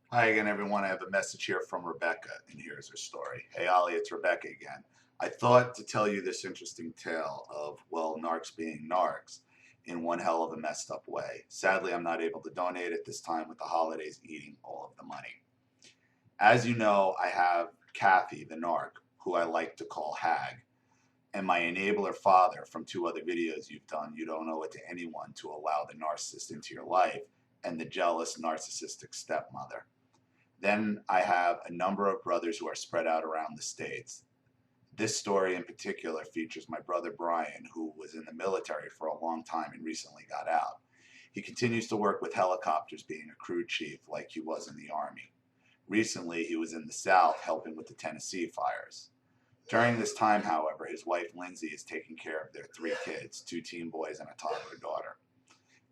Hi again, everyone. I have a message here from Rebecca, and here's her story. Hey, Ollie, it's Rebecca again. I thought to tell you this interesting tale of, well, narcs being narcs in one hell of a messed up way. Sadly, I'm not able to donate at this time with the holidays eating all of the money. As you know, I have Kathy, the narc, who I like to call Hag, and my enabler father from two other videos you've done, You Don't Owe It to Anyone to Allow the Narcissist into Your Life, and the jealous narcissistic stepmother. Then I have a number of brothers who are spread out around the states. This story in particular features my brother Brian, who was in the military for a long time and recently got out. He continues to work with helicopters, being a crew chief like he was in the Army. Recently, he was in the South helping with the Tennessee fires. During this time, however, his wife Lindsay is taking care of their three kids, two teen boys and a toddler daughter,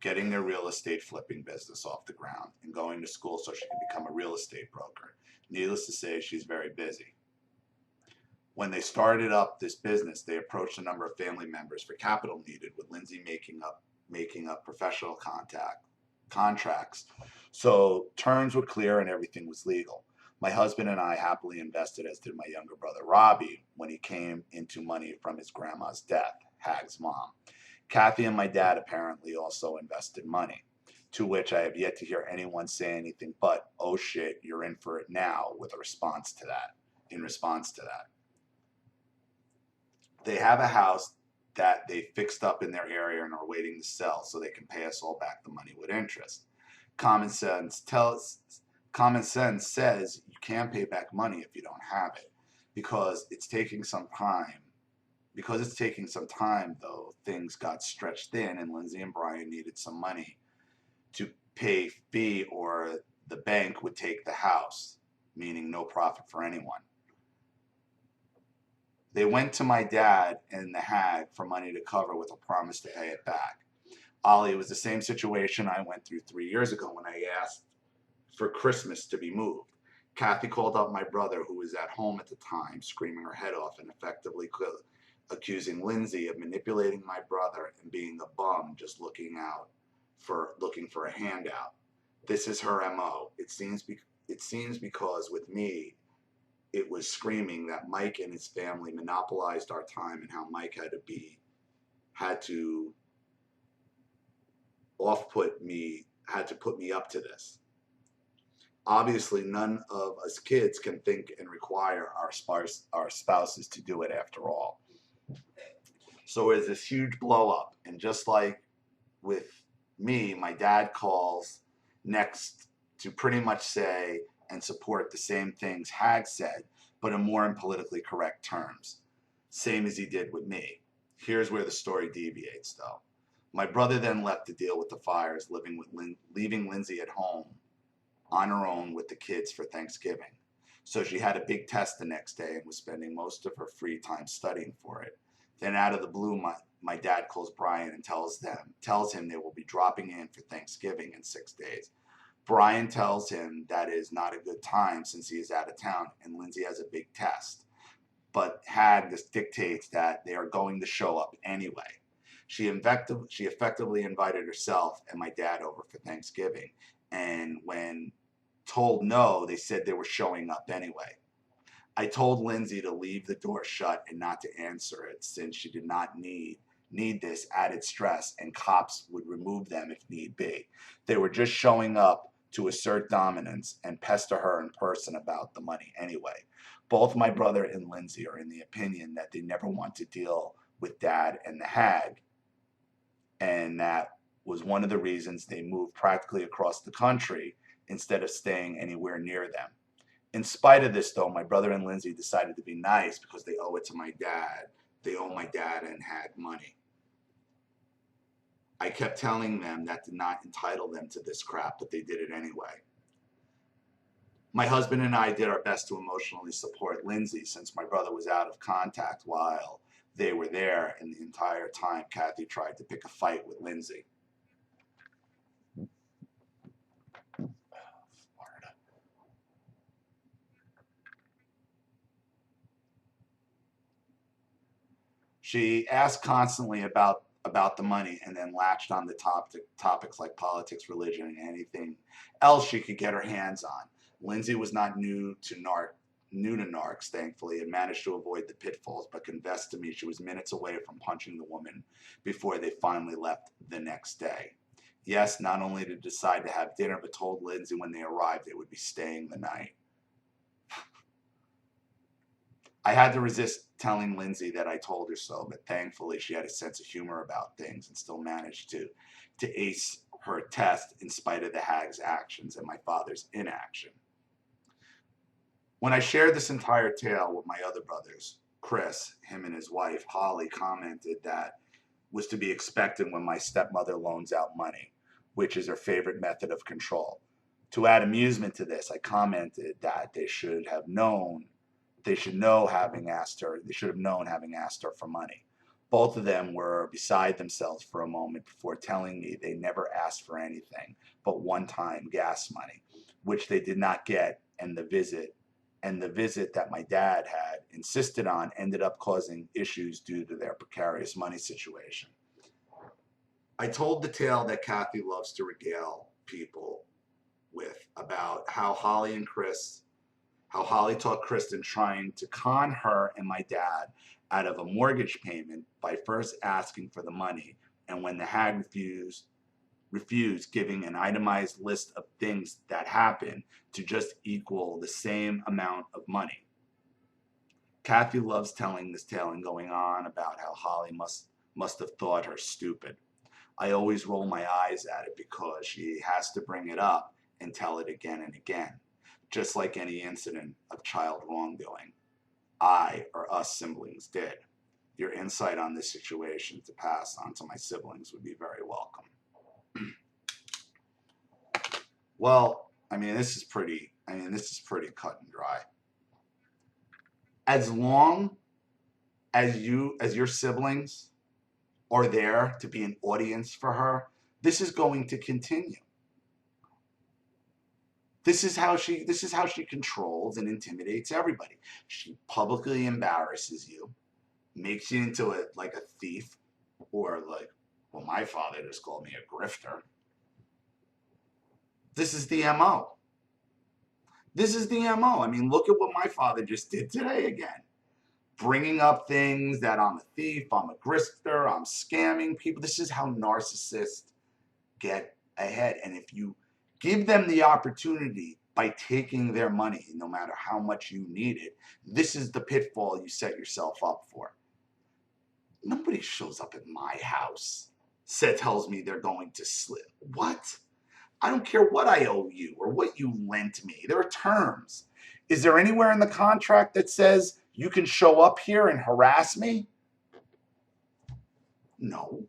getting their real estate flipping business off the ground, and going to school so she can become a real estate broker. Needless to say, she's very busy. When they started up this business, they approached a number of family members for capital needed, with Lindsay making up professional contracts. So terms were clear and everything was legal. My husband and I happily invested, as did my younger brother Robbie, when he came into money from his grandma's death, Hag's mom. Kathy and my dad apparently also invested money, to which I have yet to hear anyone say anything but, oh shit, you're in for it now, with a response to that. In response to that, they have a house that they fixed up in their area and are waiting to sell so they can pay us all back the money with interest. Common sense tells Common sense says you can't pay back money if you don't have it, because it's taking some time. Because it's taking some time, though, things got stretched thin, and Lindsay and Brian needed some money to pay fee, or the bank would take the house, meaning no profit for anyone. They went to my dad and the Hag for money to cover, with a promise to pay it back. Ollie, it was the same situation I went through 3 years ago when I asked for Christmas to be moved. Kathy called up my brother, who was at home at the time, screaming her head off and effectively accusing Lindsay of manipulating my brother and being a bum just looking for a handout. This is her MO. It seems because with me, it was screaming that Mike and his family monopolized our time, and how Mike had to put me up to this. Obviously, none of us kids can think and require our spouses to do it after all. So there's this huge blow up, and just like with me, my dad calls next to pretty much say and support the same things Hag said, but in more politically correct terms, same as he did with me. Here's where the story deviates, though. My brother then left to deal with the fires, leaving Lindsay at home on her own with the kids for Thanksgiving. So she had a big test the next day and was spending most of her free time studying for it. Then out of the blue, my dad calls Brian and tells him they will be dropping in for Thanksgiving in 6 days. Brian tells him that is not a good time since he is out of town and Lindsay has a big test. But Hag dictates that they are going to show up anyway. She effectively invited herself and my dad over for Thanksgiving, and when told no, they said they were showing up anyway. I told Lindsay to leave the door shut and not to answer it, since she did not need this added stress, and cops would remove them if need be. They were just showing up to assert dominance and pester her in person about the money anyway. Both my brother and Lindsay are in the opinion that they never want to deal with Dad and the Hag, and that was one of the reasons they moved practically across the country instead of staying anywhere near them. In spite of this, though, my brother and Lindsay decided to be nice because they owe it to my dad. They owe my dad and Hag money. I kept telling them that did not entitle them to this crap, but they did it anyway. My husband and I did our best to emotionally support Lindsay, since my brother was out of contact while they were there, and the entire time Kathy tried to pick a fight with Lindsay. She asked constantly about the money, and then latched on the topics like politics, religion, and anything else she could get her hands on. Lindsay was not new to narcs, thankfully, and managed to avoid the pitfalls, but confessed to me she was minutes away from punching the woman before they finally left the next day. Yes, not only did decide to have dinner, but told Lindsay when they arrived they would be staying the night. I had to resist telling Lindsay that I told her so, but thankfully she had a sense of humor about things and still managed to ace her test in spite of the hag's actions and my father's inaction. When I shared this entire tale with my other brothers, Chris, him and his wife, Holly, commented that was to be expected when my stepmother loans out money, which is her favorite method of control. To add amusement to this, I commented that they should have known having asked her for money. Both of them were beside themselves for a moment before telling me they never asked for anything but one-time gas money, which they did not get, and the visit that my dad had insisted on ended up causing issues due to their precarious money situation. I told the tale that Kathy loves to regale people with about how Holly taught Kristen trying to con her and my dad out of a mortgage payment by first asking for the money, and when the hag refused, giving an itemized list of things that happened to just equal the same amount of money. Kathy loves telling this tale and going on about how Holly must have thought her stupid. I always roll my eyes at it because she has to bring it up and tell it again and again. Just like any incident of child wrongdoing I or us siblings did. Your insight on this situation to pass on to my siblings would be very welcome. Well, this is pretty cut and dry. As long as your siblings are there to be an audience for her, this is going to continue. This is how she controls and intimidates everybody. She publicly embarrasses you, makes you into a thief, or my father just called me a grifter. This is the MO. Look at what my father just did today again. Bringing up things that I'm a thief, I'm a grifter, I'm scamming people. This is how narcissists get ahead. And if you give them the opportunity by taking their money, no matter how much you need it, this is the pitfall you set yourself up for. Nobody shows up at my house, tells me they're going to slip. What? I don't care what I owe you or what you lent me. There are terms. Is there anywhere in the contract that says you can show up here and harass me? No.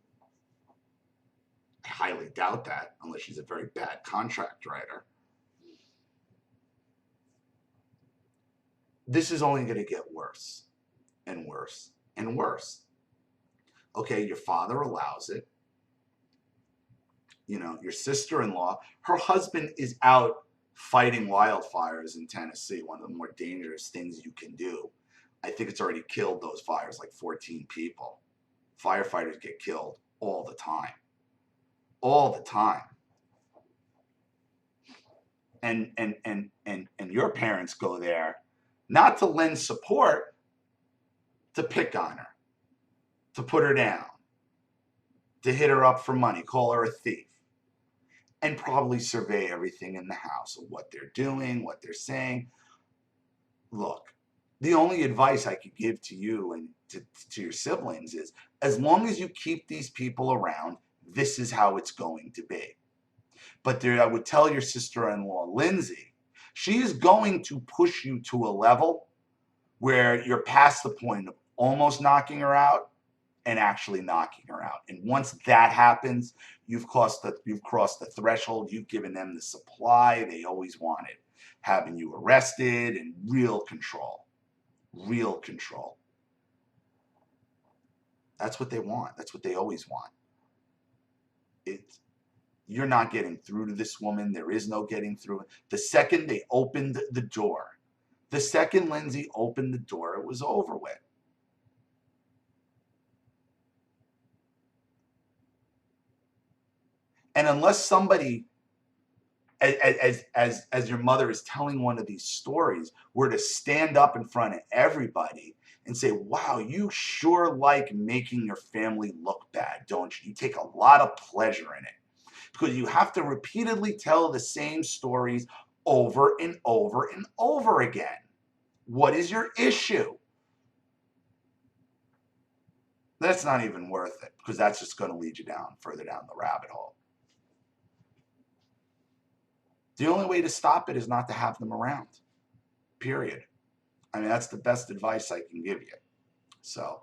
I highly doubt that, unless she's a very bad contract writer. This is only going to get worse and worse and worse. Okay, your father allows it. Your sister-in-law, her husband is out fighting wildfires in Tennessee, one of the more dangerous things you can do. I think it's already killed those fires, like 14 people. Firefighters get killed all the time. All the time. And your parents go there not to lend support, to pick on her, to put her down, to hit her up for money, call her a thief, and probably survey everything in the house of what they're doing, what they're saying. Look, the only advice I could give to you and to your siblings is, as long as you keep these people around, this is how it's going to be. But I would tell your sister-in-law, Lindsay, she is going to push you to a level where you're past the point of almost knocking her out and actually knocking her out. And once that happens, you've crossed the threshold. You've given them the supply they always wanted, having you arrested and real control. Real control. That's what they want. That's what they always want. You're not getting through to this woman. There is no getting through. The second they opened the door, the second Lindsay opened the door, it was over with. And unless somebody as your mother is telling one of these stories, were to stand up in front of everybody and say, wow, you sure like making your family look bad, don't you? You take a lot of pleasure in it. Because you have to repeatedly tell the same stories over and over and over again. What is your issue? That's not even worth it, because that's just going to lead you further down the rabbit hole. The only way to stop it is not to have them around, period. I mean, that's the best advice I can give you. So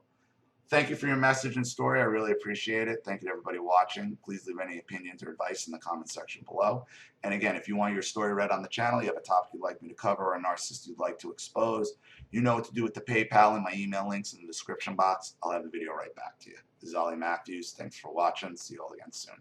thank you for your message and story. I really appreciate it. Thank you to everybody watching. Please leave any opinions or advice in the comment section below. And again, if you want your story read on the channel, you have a topic you'd like me to cover, or a narcissist you'd like to expose, you know what to do with the PayPal and my email links in the description box. I'll have the video right back to you. This is Ollie Matthews. Thanks for watching. See you all again soon.